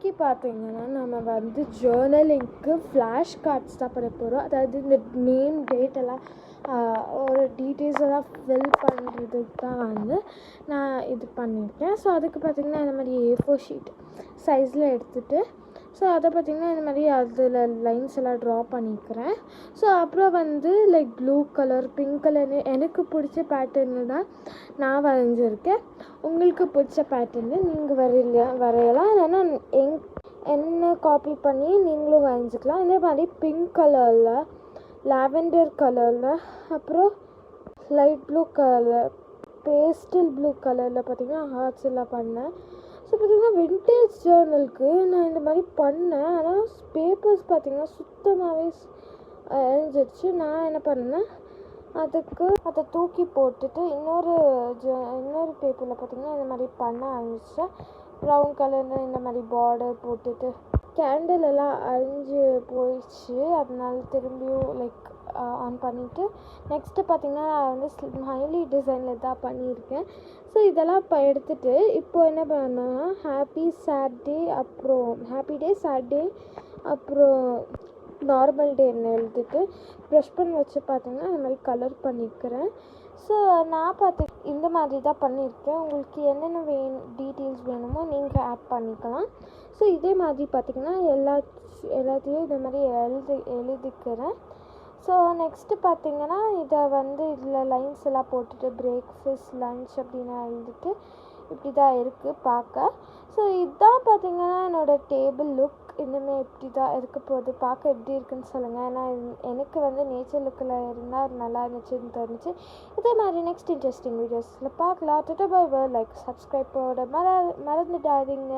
இன்றைக்கி பார்த்திங்கன்னா நம்ம வந்து ஜேர்னலிங்க்கு ஃப்ளாஷ் கார்ட்ஸ் தான் பண்ண போகிறோம். அதாவது இந்த நேம் டேட்டெல்லாம் ஒரு டீட்டெயில்ஸ் எல்லாம் ஃபில் பண்ணுறதுக்கு தான் வந்து நான் இது பண்ணியிருக்கேன். ஸோ அதுக்கு பார்த்திங்கன்னா இந்த மாதிரி A4 ஷீட் சைஸில் எடுத்துகிட்டு ஸோ அதை பார்த்திங்கன்னா இந்த மாதிரி அதில் லைன்ஸ் எல்லாம் ட்ரா பண்ணிக்கிறேன். ஸோ அப்புறம் வந்து லைக் ப்ளூ கலர், பிங்க் கலர்னு எனக்கு பிடிச்ச பேட்டர்னு தான் நான் வரைஞ்சிருக்கேன். உங்களுக்கு பிடிச்ச பேட்டர்னு நீங்கள் வரையலாம். இல்லைன்னா என்ன காப்பி பண்ணி நீங்களும் வரைஞ்சிக்கலாம். இதே மாதிரி பிங்க் கலரில், லாவெண்டர் கலரில், அப்புறம் light blue colour, pastel blue கலரில் பார்த்திங்கன்னா ஹார்ட்ஸ் எல்லாம் பண்ணேன். ஸோ பார்த்திங்கன்னா வின்டேஜ் ஜேர்னலுக்கு நான் இந்த மாதிரி பண்ணேன். ஆனால் பேப்பர்ஸ் பார்த்திங்கன்னா சுத்தமாகவே எரிஞ்சிடுச்சு. நான் என்ன பண்ணேன், அதை தூக்கி போட்டுட்டு இன்னொரு பேப்பரில் பார்த்திங்கன்னா இந்த மாதிரி பண்ண ஆரம்பிச்சேன். ப்ரௌன் கலரில் இந்த மாதிரி பார்டர் போட்டுட்டு கேண்டில் எல்லாம் அழிஞ்சு போயிடுச்சு. அதனால திரும்பியும் லைக் ஆன் பண்ணிவிட்டு நெக்ஸ்ட்டு பார்த்திங்கன்னா நான் வந்து ஸ்மைலி டிசைனில் தான் பண்ணியிருக்கேன். ஸோ இதெல்லாம் இப்போ எடுத்துகிட்டு இப்போது என்ன பண்ணேன்னா ஹாப்பி டே, சேட் டே, அப்புறம் நார்மல் டேன்னு எழுதிட்டு ப்ரெஷ் பண்ணி வச்சு பார்த்திங்கன்னா இந்த மாதிரி கலர் பண்ணிக்கிறேன். ஸோ நான் இந்த மாதிரி தான் பண்ணியிருக்கேன். உங்களுக்கு என்னென்ன டீட்டெயில்ஸ் வேணுமோ நீங்கள் ஆட் பண்ணிக்கலாம். ஸோ இதே மாதிரி பார்த்திங்கன்னா எல்லாத்தையும் இந்த மாதிரி எழுதிக்கிறேன். ஸோ நெக்ஸ்ட்டு பார்த்திங்கன்னா இதை வந்து இதில் லைன்ஸ் எல்லாம் போட்டுட்டு பிரேக்ஃபாஸ்ட், லன்ச் அப்படின்னு எழுதிட்டு இப்படி தான் இருக்குது பார்க்க. ஸோ இதுதான் பார்த்திங்கன்னா என்னோடய டேபிள் லுக். இனிமேல் இப்படி தான் இருக்க போகுது. பார்க்க எப்படி இருக்குன்னு சொல்லுங்கள். ஏன்னா எனக்கு வந்து நேச்சர் லுக்கில் இருந்தால் நல்லா இருந்துச்சுன்னு தோணுச்சு. இதே மாதிரி நெக்ஸ்ட் இன்ட்ரெஸ்டிங் வீடியோஸில் பார்க்கலாம். லைக் சப்ஸ்கிரைப் போட மறந்துடாதீங்க.